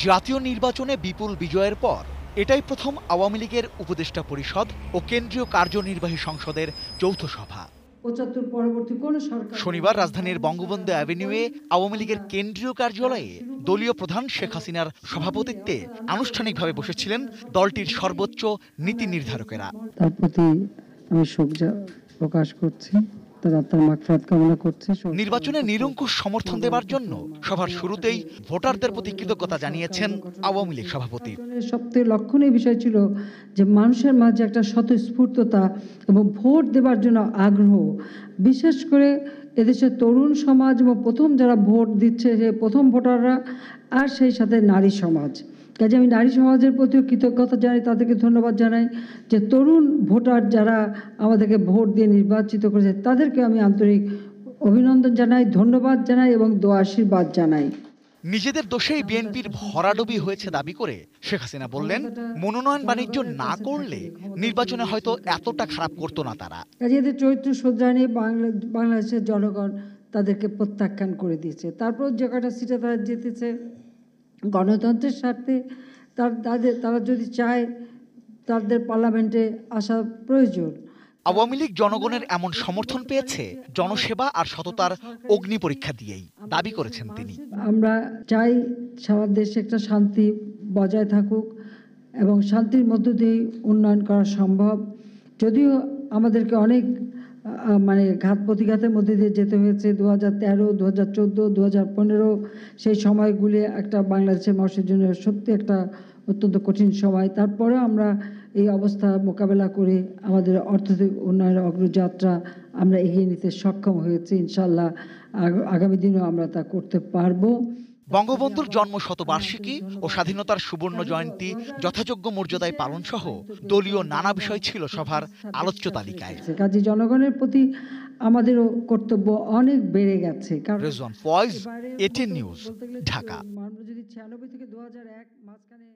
জাতীয় নির্বাচনে বিপুল বিজয়ের পর এটাই প্রথম আওয়ামী লীগের উপদেষ্টা পরিষদ ও কেন্দ্রীয় কার্যনির্বাহী সংসদের যৌথ সভা। শনিবার রাজধানীর বঙ্গবন্ধু অ্যাভিনিউয়ে আওয়ামী লীগের কেন্দ্রীয় কার্যালয়ে দলীয় প্রধান শেখ হাসিনার সভাপতিত্বে আনুষ্ঠানিকভাবে বসেছিলেন দলটির সর্বোচ্চ নীতি নির্ধারকেরা। তার প্রতি আমি শোক প্রকাশ করছি, তার আত্মার মাগফিরাত কামনা করছি। নির্বাচনে নিরঙ্কুশ সমর্থন দেবার জন্য সভার শুরুতেই ভোটারদের প্রতি কৃতজ্ঞতা জানিয়েছেন আওয়ামী লীগ সভাপতি। সবথেকে লক্ষণীয় বিষয় ছিল যে মানুষের মাঝে একটা স্বতঃস্ফূর্ততা এবং ভোট দেবার জন্য আগ্রহ, বিশেষ করে এদেশের তরুণ সমাজ এবং প্রথম যারা ভোট দিচ্ছে যে প্রথম ভোটাররা, আর সেই সাথে নারী সমাজ। কাজে আমি নারী সমাজের প্রতিও কৃতজ্ঞতা জানাই, তাদেরকে ধন্যবাদ জানাই যে তরুণ ভোটার যারা আমাদেরকে ভোট দিয়ে নির্বাচিত করেছে তাদেরকে আমি আন্তরিক অভিনন্দন জানাই, ধন্যবাদ জানাই এবং দোয়া আশীর্বাদ জানাই। নিজেদের দোষেই বিএনপির ভরাডুবি হয়েছে দাবি করে শেখ হাসিনা বললেন, মনোনয়ন বাণিজ্য না করলে নির্বাচনে হয়তো এতটা খারাপ করতো না তারা। এদের চরিত্র শ্রদ্ধা নিয়ে বাংলাদেশের জনগণ তাদেরকে প্রত্যাখ্যান করে দিয়েছে। তারপর যে কটা সিটে তারা জিতেছে গণতন্ত্রের স্বার্থে, তারা যদি চায় তাদের পার্লামেন্টে আসা প্রয়োজন। আওয়ামী লীগ জনগণের এমন সমর্থন পেয়েছে জনসেবা আর সততার অগ্নি পরীক্ষা দিয়েই, দাবি করেছেন তিনি। আমরা চাই সারা দেশে একটা শান্তি বজায় থাকুক এবং শান্তির মধ্য দিয়ে উন্নয়ন করা সম্ভব। যদিও আমাদেরকে অনেক ঘাত প্রতিঘাতের মধ্যে দিয়ে যেতে হয়েছে, 2013, 2014, 2015 সেই সময়গুলি একটা বাংলাদেশের মানুষের জন্য সত্যি একটা অত্যন্ত কঠিন সময়। তারপরেও আমরা এই অবস্থা মোকাবেলা করে আমাদের অর্থনৈতিক উন্নয়নের অগ্রযাত্রা আমরা এগিয়ে নিতে সক্ষম হয়েছি। ইনশাআল্লাহ আগামী দিনেও আমরা তা করতে পারবো। বঙ্গবন্ধুর জন্ম শতবার্ষিকী ও স্বাধীনতার সুবর্ণ জয়ন্তী যথাযোগ্য মর্যাদায় পালন সহ দলীয় নানা বিষয় ছিল সভার আলোচ্য তালিকায়। কাজে জনগণের প্রতি আমাদেরও কর্তব্য অনেক বেড়ে গেছে। Rezwan Foyez, ATN News, Dhaka. যদি 96 থেকে 2001 মাঝখানে